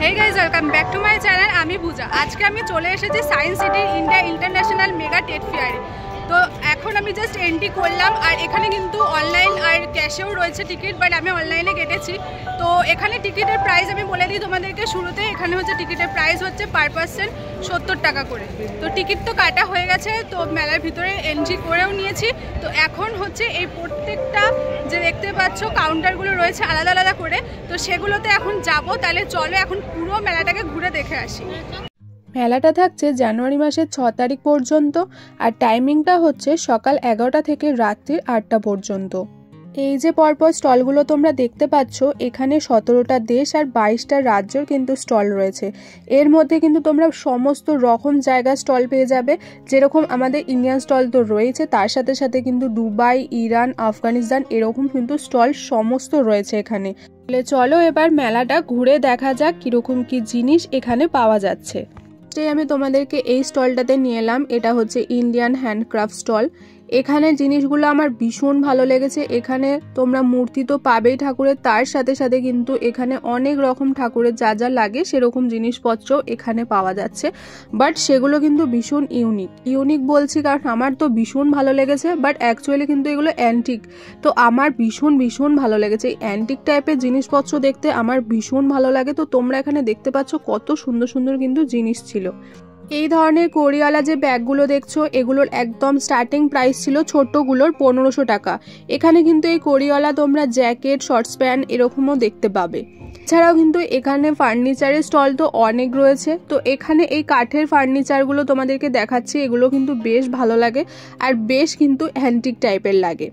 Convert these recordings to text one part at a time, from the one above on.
Hey guys welcome back to my channel आमी पूजा। आज के আমি চলে এসেছি science city India international mega টেট ফেয়ারে। তো এখন আমি জাস্ট এন্ট্রি করলাম আর এখানে কিন্তু অনলাইন আর ক্যাশেও রয়েছে টিকিট, বাট আমি অনলাইনে কেটেছি। তো এখানে টিকিটের প্রাইস আমি বলে দিই তোমাদেরকে শুরুতে। এখানে হচ্ছে টিকিটের প্রাইস হচ্ছে পার পার্সন 70 টাকা করে। তো টিকিট তো কাটা হয়ে গেছে, তো মেলার ভিতরে এন্ট্রি করেও নিয়েছি। তো এখন হচ্ছে এই প্রত্যেকটা যে দেখতে পাচ্ছ কাউন্টারগুলো রয়েছে আলাদা আলাদা করে, তো সেগুলোতে এখন যাব। তাহলে চলো এখন পুরো মেলাটাকে ঘুরে দেখে আসি। মেলাটা থাকছে জানুয়ারি মাসের 6 তারিখ পর্যন্ত আর টাইমিংটা হচ্ছে সকাল 11টা থেকে রাত্রি 8টা পর্যন্ত। এই যে পরপর স্টলগুলো তোমরা দেখতে পাচ্ছ, এখানে 17টা দেশ আর 22টা রাজ্যের কিন্তু স্টল রয়েছে। এর মধ্যে কিন্তু তোমরা সমস্ত রকম জায়গার স্টল পেয়ে যাবে। যেরকম আমাদের ইন্ডিয়ান স্টল তো রয়েছে, তার সাথে সাথে কিন্তু দুবাই, ইরান, আফগানিস্তান এরকম কিন্তু স্টল সমস্ত রয়েছে এখানে। চলো এবার মেলাটা ঘুরে দেখা যাক কিরকম কি জিনিস এখানে পাওয়া যাচ্ছে। আমি তোমাদেরকে এই স্টলটাতে নিয়ে এলাম। এটা হচ্ছে ইন্ডিয়ান হ্যান্ডক্রাফট স্টল। এখানে জিনিসগুলো আমার ভীষণ ভালো লেগেছে। এখানে তোমরা মূর্তি তো পাবেই ঠাকুরের, তার সাথে সাথে কিন্তু এখানে অনেক রকম ঠাকুরের যা যা লাগে সেরকম জিনিসপত্র এখানে পাওয়া যাচ্ছে। বাট সেগুলো কিন্তু ভীষণ ইউনিক বলছি কারণ আমার তো ভীষণ ভালো লেগেছে। বাট অ্যাকচুয়ালি কিন্তু এগুলো অ্যান্টিক, তো আমার ভীষণ ভালো লেগেছে। এই অ্যান্টিক টাইপের জিনিসপত্র দেখতে আমার ভীষণ ভালো লাগে। তো তোমরা এখানে দেখতে পাচ্ছ কত সুন্দর সুন্দর কিন্তু জিনিস ছিল। এই ধরনের কড়িওয়ালা যে ব্যাগগুলো দেখছো, এগুলোর একদম স্টার্টিং প্রাইস ছিল ছোটগুলোর 1500 টাকা। এখানে কিন্তু এই কড়িওয়ালা তোমরা জ্যাকেট, শর্টস প্যান্ট এরকমও দেখতে পাবে। এছাড়াও কিন্তু এখানে ফার্নিচারের স্টল তো অনেক রয়েছে। তো এখানে এই কাঠের ফার্নিচারগুলো তোমাদেরকে দেখাচ্ছি, এগুলো কিন্তু বেশ ভালো লাগে আর বেশ কিন্তু অ্যান্টিক টাইপের লাগে।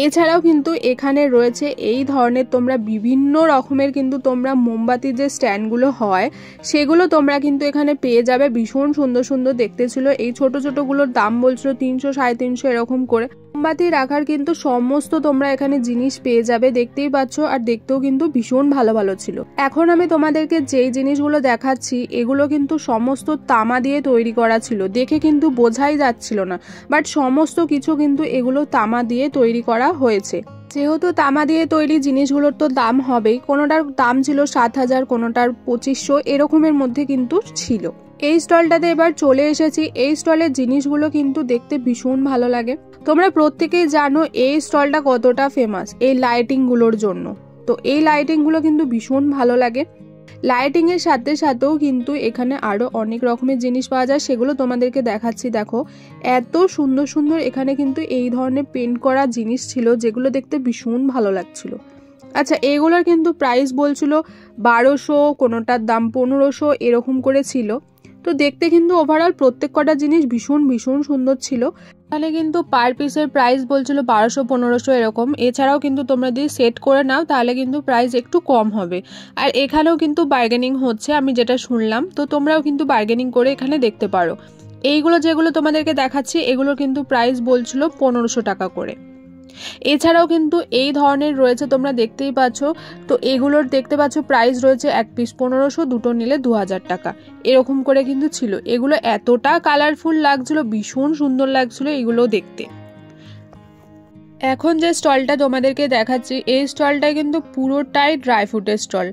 এছাড়াও কিন্তু এখানে রয়েছে এই ধরনের তোমরা বিভিন্ন রকমের কিন্তু তোমরা মোমবাতির যে স্ট্যান্ডগুলো হয় সেগুলো তোমরা কিন্তু এখানে পেয়ে যাবে। ভীষণ সুন্দর সুন্দর দেখতে ছিল। এই ছোট ছোটগুলোর দাম বলছিল 300, 350 এরকম করে। মোমবাতি রাখার কিন্তু সমস্ত তোমরা এখানে জিনিস পেয়ে যাবে, দেখতেই পাচ্ছ। আর দেখতেও কিন্তু ভীষণ ভালো ভালো ছিল। এখন আমি তোমাদেরকে যেই জিনিসগুলো দেখাচ্ছি এগুলো কিন্তু সমস্ত তামা দিয়ে তৈরি করা ছিল, দেখে কিন্তু বোঝাই যাচ্ছিল না। বাট সমস্ত কিছু কিন্তু এগুলো তামা দিয়ে তৈরি করা হয়েছে। যেহেতু তামা দিয়ে তৈরি জিনিসগুলোর তো দাম হবেই। কোনোটার দাম ছিল 7000, কোনোটার 2500 এরকমের মধ্যে কিন্তু ছিল। এই স্টলটাতে এবার চলে এসেছি। এই স্টলের জিনিসগুলো কিন্তু দেখতে ভীষণ ভালো লাগে। তোমরা প্রত্যেকেই জানো এই স্টলটা কতটা ফেমাস এই লাইটিং গুলোর জন্য। তো এই লাইটিং গুলো কিন্তু ভীষণ ভালো লাগে। লাইটিং এর সাথে সাথেও কিন্তু এখানে আরো অনেক রকমের জিনিস পাওয়া যায়, সেগুলো তোমাদেরকে দেখাচ্ছি। দেখো এত সুন্দর সুন্দর এখানে কিন্তু এই ধরনের পেন্ট করা জিনিস ছিল যেগুলো দেখতে ভীষণ ভালো লাগছিল। আচ্ছা, এগুলোর কিন্তু প্রাইস বলছিল 1200, কোনোটার দাম 1500 এরকম করে ছিল। তো দেখতে কিন্তু ওভারঅল প্রত্যেক কটা জিনিস ভীষণ সুন্দর ছিল। এখানে কিন্তু পার পিসের প্রাইস বলছিল 1200, 1500 এরকম। এছাড়াও কিন্তু তোমরা যদি সেট করে নাও তাহলে কিন্তু প্রাইস একটু কম হবে। আর এখানেও কিন্তু বার্গেনিং হচ্ছে আমি যেটা শুনলাম। তো তোমরাও কিন্তু বার্গেনিং করে এখানে দেখতে পারো। এইগুলো যেগুলো তোমাদেরকে দেখাচ্ছি এগুলোর কিন্তু প্রাইস বলছিল 1500 টাকা করে। এছাড়াও কিন্তু এই ধরনের রয়েছে, তোমরা দেখতেই পাচ্ছ। তো এগুলোর দেখতে পাচ্ছ প্রাইস রয়েছে এক পিস 1500, দুটো নিলে 2000 টাকা এরকম করে কিন্তু ছিল। এগুলো এতটা কালারফুল লাগছিল, ভীষণ সুন্দর লাগছিল এগুলো দেখতে। এখন যে স্টলটা তোমাদেরকে দেখাচ্ছি এই স্টলটা কিন্তু পুরোটাই ড্রাই ফ্রুটের স্টল।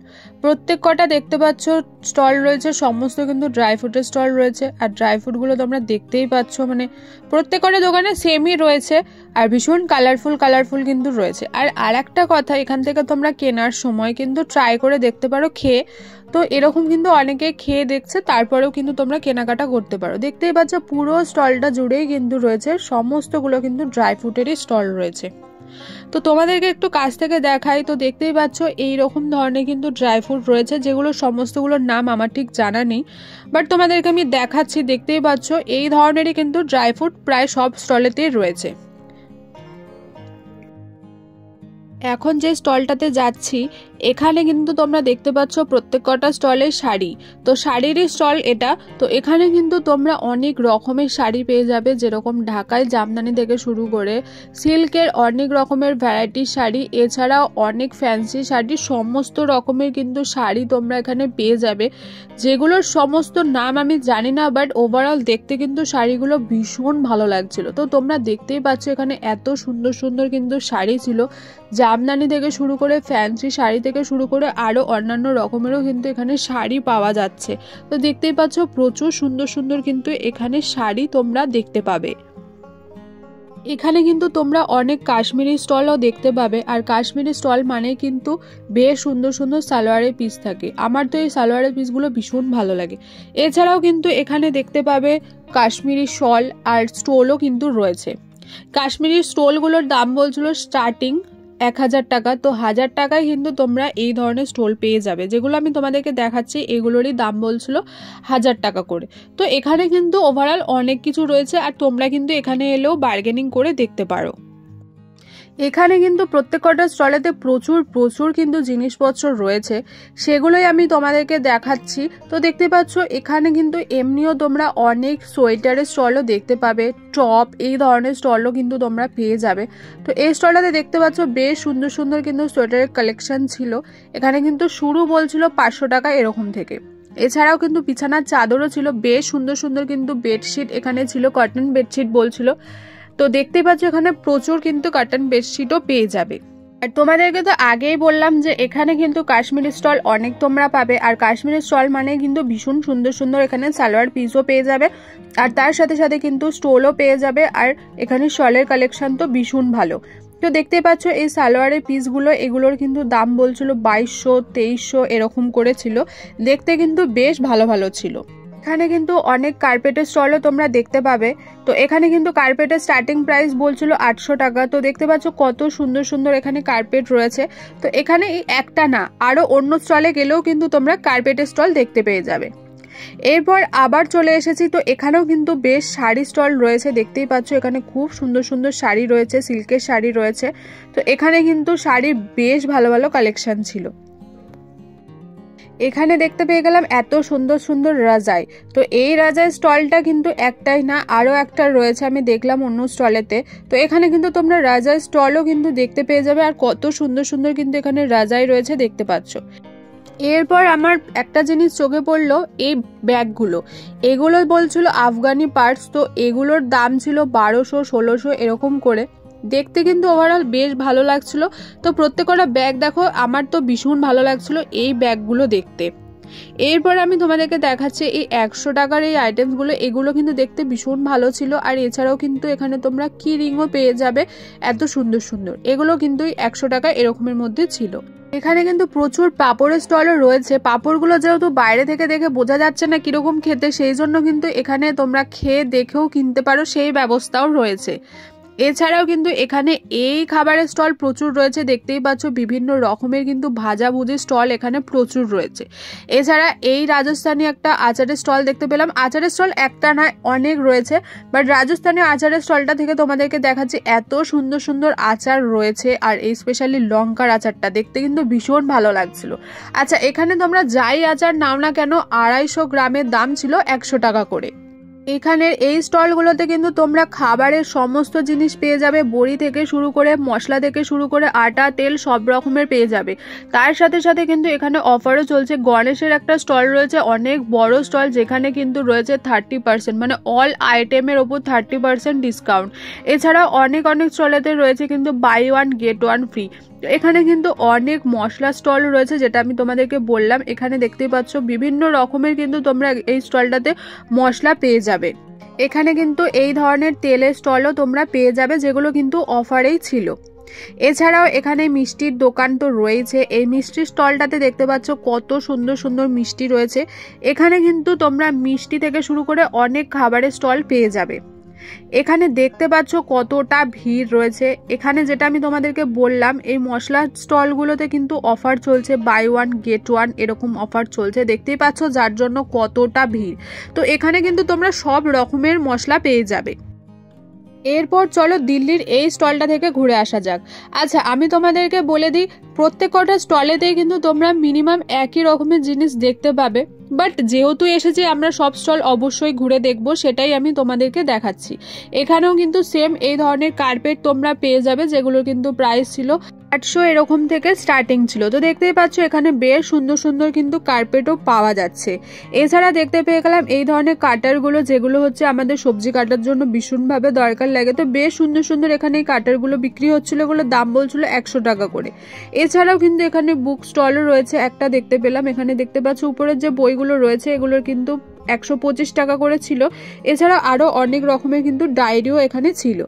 প্রত্যেক কটা দেখতে পাচ্ছ স্টল রয়েছে সমস্ত কিন্তু ড্রাই ফ্রুটের স্টল রয়েছে। আর ড্রাই ফ্রুটগুলো তোমরা দেখতেই পাচ্ছ, মানে প্রত্যেক কটা দোকানে সেমই রয়েছে আর ভীষণ কালারফুল কিন্তু রয়েছে। আর একটা কথা, এখান থেকে তোমরা কেনার সময় কিন্তু ট্রাই করে দেখতে পারো খেয়ে। তো এরকম কিন্তু অনেকে খেয়ে দেখছে, তারপরেও কিন্তু তোমরা কেনাকাটা করতে পারো। দেখতেই পাচ্ছ পুরো স্টলটা জুড়েই কিন্তু রয়েছে সমস্তগুলো কিন্তু ড্রাই ফ্রুটেরই স্টল রয়েছে। তো তোমাদেরকে একটু কাছ থেকে দেখাই। তো দেখতেই পাচ্ছ এইরকম ধরনের কিন্তু ড্রাই ফ্রুট রয়েছে, যেগুলো সমস্তগুলোর নাম আমার ঠিক জানা নেই। বাট তোমাদেরকে আমি দেখাচ্ছি, দেখতেই পাচ্ছ এই ধরনেরই কিন্তু ড্রাই ফ্রুট প্রায় সব স্টলেতেই রয়েছে। এখন যে স্টলটাতে যাচ্ছি এখানে কিন্তু তোমরা দেখতে পাচ্ছ প্রত্যেক কটা স্টলে শাড়ি। তো শাড়িরই স্টল এটা। তো এখানে কিন্তু তোমরা অনেক রকমের শাড়ি পেয়ে যাবে, যেরকম ঢাকায় জামদানি থেকে শুরু করে সিল্কের অনেক রকমের ভ্যারাইটির শাড়ি, এছাড়াও অনেক ফ্যান্সি শাড়ি, সমস্ত রকমের কিন্তু শাড়ি তোমরা এখানে পেয়ে যাবে, যেগুলোর সমস্ত নাম আমি জানি না। বাট ওভারঅল দেখতে কিন্তু শাড়িগুলো ভীষণ ভালো লাগছিল। তো তোমরা দেখতেই পাচ্ছ এখানে এত সুন্দর সুন্দর কিন্তু শাড়ি ছিল, জামদানি থেকে শুরু করে ফ্যান্সি শাড়ি থেকে শুরু করে আরও অন্যান্য রকমেরও কিন্তু এখানে শাড়ি পাওয়া যাচ্ছে। তো দেখতেই পাচ্ছ প্রচুর সুন্দর সুন্দর কিন্তু এখানে শাড়ি তোমরা দেখতে পাবে। এখানে কিন্তু তোমরা অনেক কাশ্মীরি স্টলও দেখতে পাবে, আর কাশ্মীরি স্টল মানে কিন্তু বেশ সুন্দর সুন্দর সালোয়ারের পিস থাকে। আমার তো এই সালোয়ারের পিসগুলো ভীষণ ভালো লাগে। এছাড়াও কিন্তু এখানে দেখতে পাবে কাশ্মীরি শল আর স্টোলও কিন্তু রয়েছে। কাশ্মীরি স্টোলগুলোর দাম বলছিল স্টার্টিং 1000 টাকা। তো 1000 টাকায় কিন্তু তোমরা এই ধরনের স্টোল পেয়ে যাবে। যেগুলো আমি তোমাদেরকে দেখাচ্ছি এগুলোরই দাম বলছিল 1000 টাকা করে। তো এখানে কিন্তু ওভারঅল অনেক কিছু রয়েছে, আর তোমরা কিন্তু এখানে এলেও বার্গেনিং করে দেখতে পারো। এখানে কিন্তু প্রত্যেকটা স্টলেতে প্রচুর প্রচুর কিন্তু জিনিসপত্র রয়েছে, সেগুলোই আমি তোমাদেরকে দেখাচ্ছি। তো দেখতে পাচ্ছ এখানে কিন্তু এমনিও তোমরা অনেক সোয়েটারের স্টলও দেখতে পাবে, টপ এই ধরনের স্টলও কিন্তু তোমরা পেয়ে যাবে। তো এই স্টলটাতে দেখতে পাচ্ছ বেশ সুন্দর সুন্দর কিন্তু সোয়েটারের কালেকশন ছিল। এখানে কিন্তু শুরু বলছিল 500 টাকা এরকম থেকে। এছাড়াও কিন্তু বিছানার চাদরও ছিল, বেশ সুন্দর সুন্দর কিন্তু বেডশিট এখানে ছিল, কটন বেডশিট বলছিল। তো দেখতে পাচ্ছ এখানে প্রচুর কিন্তু কটন বেডশিটও পেয়ে যাবে। আর তোমাদেরকে তো আগেই বললাম যে এখানে কিন্তু কাশ্মীরি স্টল অনেক তোমরা পাবে, আর কাশ্মীরি স্টল মানে কিন্তু ভীষণ সুন্দর সুন্দর এখানে সালোয়ার পিসও পেয়ে যাবে, আর তার সাথে সাথে কিন্তু স্টোলও পেয়ে যাবে। আর এখানে শলের কালেকশন তো ভীষণ ভালো। তো দেখতে পাচ্ছ এই সালোয়ারের পিসগুলো, এগুলোর কিন্তু দাম বলছিল 2200 2300 এরকম করে ছিল। দেখতে কিন্তু বেশ ভালো ভালো ছিল। এখানে কিন্তু অনেক কার্পেটের স্টলও তোমরা দেখতে পাবে। তো এখানে কিন্তু কার্পেটের স্টার্টিং প্রাইস বলছিল 800 টাকা। তো দেখতে পাচ্ছ কত সুন্দর সুন্দর এখানে কার্পেট রয়েছে। তো এখানে এই একটা না, আরও অন্য স্টলে গেলেও কিন্তু তোমরা কার্পেটের স্টল দেখতে পেয়ে যাবে। এরপর আবার চলে এসেছি, তো এখানেও কিন্তু বেশ শাড়ি স্টল রয়েছে। দেখতেই পাচ্ছ এখানে খুব সুন্দর সুন্দর শাড়ি রয়েছে, সিল্কের শাড়ি রয়েছে। তো এখানে কিন্তু শাড়ির বেশ ভালো ভালো কালেকশন ছিল। এখানে দেখতে পেয়ে গেলাম এত সুন্দর সুন্দর রাজাই। তো এই রাজাই স্টলটা কিন্তু একটাই না, আরও একটা রয়েছে, আমি দেখলাম অন্য স্টলেতে। তো এখানে কিন্তু তোমরা রাজাই স্টলও কিন্তু দেখতে পেয়ে যাবে, আর কত সুন্দর সুন্দর কিন্তু এখানে রাজাই রয়েছে দেখতে পাচ্ছ। এরপর আমার একটা জিনিস চোখে পড়লো, এই ব্যাগগুলো, এগুলো বলছিল আফগানি পার্টস। তো এগুলোর দাম ছিল 1200 1600 এরকম করে। দেখতে কিন্তু ওভারঅল বেশ ভালো লাগছিল। তো প্রত্যেকটা ব্যাগ দেখো, আমার তো ভীষণ ভালো লাগছিল এই ব্যাগগুলো দেখতে। এরপর আমি তোমাদেরকে দেখাচ্ছি এই 100 টাকার এই আইটেমসগুলো, এগুলো কিন্তু দেখতে ভীষণ ভালো ছিল। আর এছাড়াও কিন্তু এখানে তোমরা কি রিংও পেয়ে যাবে এত সুন্দর সুন্দর। এগুলো কিন্তু 100 টাকা এরকমের মধ্যে ছিল। এখানে কিন্তু প্রচুর পাঁপড়ের স্টলও রয়েছে। পাঁপড়গুলো যেহেতু বাইরে থেকে দেখে বোঝা যাচ্ছে না কিরকম খেতে, সেই জন্য কিন্তু এখানে তোমরা খেয়ে দেখেও কিনতে পারো, সেই ব্যবস্থাও রয়েছে। এছাড়াও কিন্তু এখানে এই খাবারের স্টল প্রচুর রয়েছে। দেখতেই পাচ্ছ বিভিন্ন রকমের কিন্তু ভাজাভুজি স্টল এখানে প্রচুর রয়েছে। এছাড়া এই রাজস্থানী একটা আচারের স্টল দেখতে পেলাম। আচারের স্টল একটা না, অনেক রয়েছে, বাট রাজস্থানী আচারের স্টলটা থেকে তোমাদেরকে দেখাচ্ছি এত সুন্দর সুন্দর আচার রয়েছে। আর এই স্পেশালি লঙ্কার আচারটা দেখতে কিন্তু ভীষণ ভালো লাগছিল। আচ্ছা, এখানে তোমরা যাই আচার নাও না কেন 250 গ্রামের দাম ছিল 100 টাকা করে। এখানের এই স্টলগুলোতে কিন্তু তোমরা খাবারের সমস্ত জিনিস পেয়ে যাবে, বড়ি থেকে শুরু করে মশলা থেকে শুরু করে আটা তেল সব রকমের পেয়ে যাবে। তার সাথে সাথে কিন্তু এখানে অফারও চলছে। গণেশের একটা স্টল রয়েছে, অনেক বড় স্টল, যেখানে কিন্তু রয়েছে 30%, মানে অল আইটেমের ওপর 30% ডিসকাউন্ট। এছাড়াও অনেক অনেক স্টলেতে রয়েছে কিন্তু buy one get one free. এখানে কিন্তু অনেক মশলা স্টল রয়েছে, যেটা আমি তোমাদেরকে বললাম। এখানে দেখতেই পাচ্ছ বিভিন্ন রকমের কিন্তু তোমরা এই স্টলটাতে মশলা পেয়ে যাবে। এখানে কিন্তু এই ধরনের তেলের স্টলও তোমরা পেয়ে যাবে, যেগুলো কিন্তু অফারেই ছিল। এছাড়াও এখানে মিষ্টির দোকান তো রয়েছে। এই মিষ্টির স্টলটাতে দেখতে পাচ্ছ কত সুন্দর সুন্দর মিষ্টি রয়েছে। এখানে কিন্তু তোমরা মিষ্টি থেকে শুরু করে অনেক খাবারের স্টল পেয়ে যাবে। এখানে দেখতে পাচ্ছ কতটা ভিড় রয়েছে। এখানে যেটা আমি তোমাদেরকে বললাম, এই মশলা স্টলগুলোতে কিন্তু অফার চলছে, বাই ওয়ান গেট ওয়ান এরকম অফার চলছে, দেখতেই পাচ্ছ, যার জন্য কতটা ভিড়। তো এখানে কিন্তু তোমরা সব রকমের মশলা পেয়ে যাবে। এরপর চলো দিল্লির এই স্টলটা থেকে ঘুরে আসা যাক। আচ্ছা, আমি তোমাদেরকে বলে দিই, প্রত্যেকটা স্টলেতেই কিন্তু তোমরা মিনিমাম একই রকমের জিনিস দেখতে পাবে, বাট যেহেতু এসেছে আমরা সব স্টল অবশ্যই ঘুরে দেখব, সেটাই আমি তোমাদেরকে দেখাচ্ছি। এখানেও কিন্তু সেম এই ধরনের কার্পেট তোমরা পেয়ে যাবে, যেগুলোর কিন্তু প্রাইস ছিল 800 এরকম থেকে স্টার্টিং ছিল। তো দেখতেই পাচ্ছ এখানে বেশ সুন্দর সুন্দর কিন্তু কার্পেটও পাওয়া যাচ্ছে। এছাড়া দেখতে পেয়ে গেলাম এই ধরনের কাটারগুলো, যেগুলো হচ্ছে আমাদের সবজি কাটার জন্য ভীষণভাবে দরকার লাগে। তো বেশ সুন্দর সুন্দর এখানে এই কাটারগুলো বিক্রি হচ্ছিল, এগুলোর দাম বলছিল 100 টাকা করে। এছাড়াও কিন্তু এখানে বুক স্টলও রয়েছে একটা দেখতে পেলাম। এখানে দেখতে পাচ্ছ উপরের যে বইগুলো রয়েছে এগুলোর কিন্তু 125 টাকা করে ছিল। এছাড়াও আরও অনেক রকমের কিন্তু ডায়েরিও এখানে ছিল।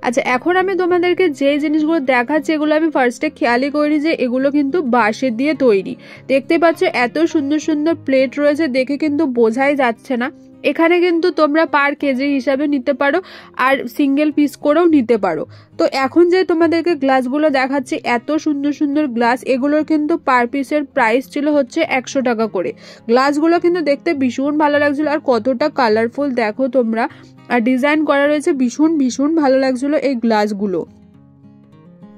আচ্ছা, এখন আমি তোমাদেরকে যে জিনিসগুলো দেখাচ্ছি এগুলো আমি ফার্স্টে খেয়ালই করি যে এগুলো কিন্তু বাঁশের দিয়ে তৈরি। দেখতে পাচ্ছ এত সুন্দর সুন্দর প্লেট রয়েছে, দেখে কিন্তু বোঝাই যাচ্ছে না। এখানে কিন্তু তোমরা পার কেজি হিসাবে নিতে পারো আর সিঙ্গেল পিস করেও নিতে পারো। তো এখন যে তোমাদেরকে গ্লাসগুলো দেখাচ্ছি এত সুন্দর সুন্দর গ্লাস, এগুলোর কিন্তু পার পিসের প্রাইস ছিল হচ্ছে 100 টাকা করে। গ্লাসগুলো কিন্তু দেখতে ভীষণ ভালো লাগছিল, আর কতটা কালারফুল দেখো তোমরা, আর ডিজাইন করা রয়েছে ভীষণ ভীষণ ভালো লাগছিল এই গ্লাসগুলো।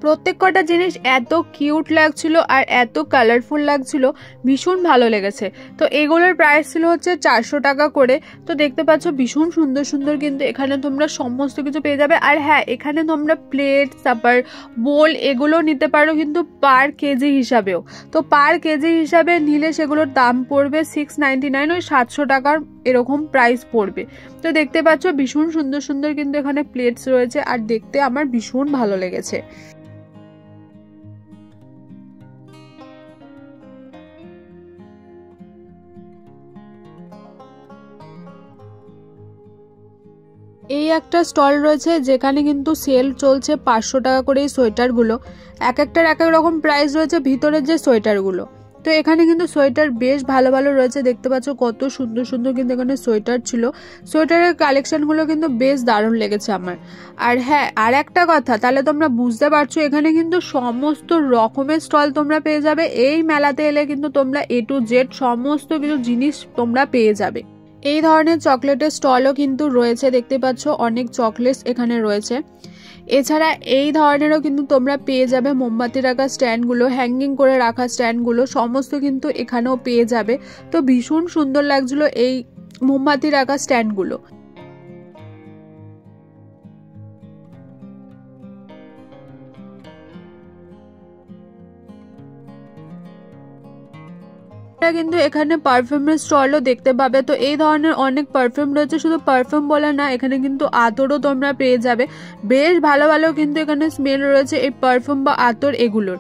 প্রত্যেক কটা জিনিস এত কিউট লাগছিল আর এত কালারফুল লাগছিল, ভীষণ ভালো লেগেছে। তো এগুলোর প্রাইস ছিল হচ্ছে 400 টাকা করে। তো দেখতে পাচ্ছ ভীষণ সুন্দর সুন্দর কিন্তু এখানে তোমরা সমস্ত কিছু পেয়ে যাবে। আর হ্যাঁ, এখানে তোমরা প্লেট, সাপার, বোল এগুলো নিতে পারো কিন্তু পার কেজি হিসাবেও। তো পার কেজি হিসাবে নিলে সেগুলোর দাম পড়বে 699, ওই 700 টাকার এরকম প্রাইস পড়বে। তো দেখতে পাচ্ছ ভীষণ সুন্দর সুন্দর কিন্তু এখানে প্লেটস রয়েছে, আর দেখতে আমার ভীষণ ভালো লেগেছে। এই একটা স্টল রয়েছে যেখানে কিন্তু সেল চলছে 500 টাকা করে এই সোয়েটারগুলো। এক একটার এক এক রকম প্রাইস রয়েছে ভিতরের যে সোয়েটারগুলো। তো এখানে কিন্তু সোয়েটার বেশ ভালো ভালো রয়েছে, দেখতে পাচ্ছ কত সুন্দর সুন্দর কিন্তু এখানে সোয়েটার ছিল। সোয়েটারের কালেকশনগুলো কিন্তু বেশ দারুণ লেগেছে আমার। আর হ্যাঁ, আর একটা কথা, তাহলে তোমরা বুঝতে পারছো এখানে কিন্তু সমস্ত রকমের স্টল তোমরা পেয়ে যাবে। এই মেলাতে এলে কিন্তু তোমরা A to Z সমস্ত কিছু জিনিস তোমরা পেয়ে যাবে। এই ধরনের চকলেটের স্টলও কিন্তু রয়েছে, দেখতে পাচ্ছ অনেক চকলেটস এখানে রয়েছে। এছাড়া এই ধরনেরও কিন্তু তোমরা পেয়ে যাবে মোমবাতি রাখা স্ট্যান্ডগুলো, হ্যাঙ্গিং করে রাখা স্ট্যান্ডগুলো সমস্ত কিন্তু এখানেও পেয়ে যাবে। তো ভীষণ সুন্দর লাগছিল এই মোমবাতি রাখা স্ট্যান্ডগুলো। কিন্তু এখানে পারফিউমের স্টলও দেখতে পাবে। তো এই ধরনের অনেক পারফিউম রয়েছে, শুধু পারফিউম বলে না, এখানে কিন্তু আতরও তোমরা পেয়ে যাবে। বেশ ভালো ভালো কিন্তু এখানে স্মেল রয়েছে এই পারফিউম বা আতর এগুলোর।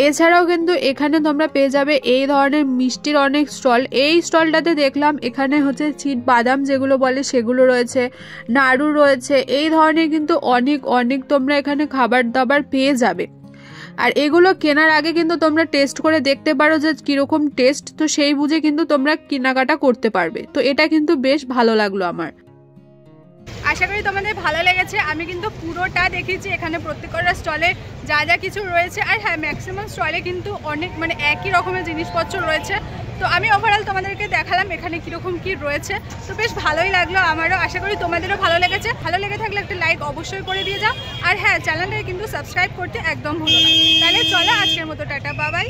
এছাড়াও কিন্তু এখানে তোমরা পেয়ে যাবে এই ধরনের মিষ্টির অনেক স্টল। এই স্টলটাতে দেখলাম এখানে হচ্ছে চিট বাদাম যেগুলো বলে সেগুলো রয়েছে, নাড়ু রয়েছে, এই ধরনের কিন্তু অনেক অনেক তোমরা এখানে খাবার দাবার পেয়ে যাবে। আর এগুলো কেনার আগে কিন্তু তোমরা টেস্ট করে দেখতে পারো যে কিরকম টেস্ট, তো সেই বুঝে কিন্তু তোমরা কেনাকাটা করতে পারবে। তো এটা কিন্তু বেশ ভালো লাগলো আমার। আশা করি তোমাদের ভালো লেগেছে। আমি কিন্তু পুরোটা দেখেছি, এখানে প্রত্যেকটা স্টলে যা যা কিছু রয়েছে। আর হ্যাঁ, ম্যাক্সিমাম স্টলে কিন্তু অনেক একই রকমের জিনিসপত্র রয়েছে। তো আমি ওভারঅল তোমাদেরকে দেখালাম এখানে কীরকম কী রয়েছে। তো বেশ ভালোই লাগলো আমারও। আশা করি তোমাদেরও ভালো লেগেছে। ভালো লেগে থাকলে একটা লাইক অবশ্যই করে দিয়ে যাও। আর হ্যাঁ, চ্যানেলটাকে কিন্তু সাবস্ক্রাইব করতে একদম ভুলো না। তাহলে চলো আজকের মতো টাটা, বাই বাই।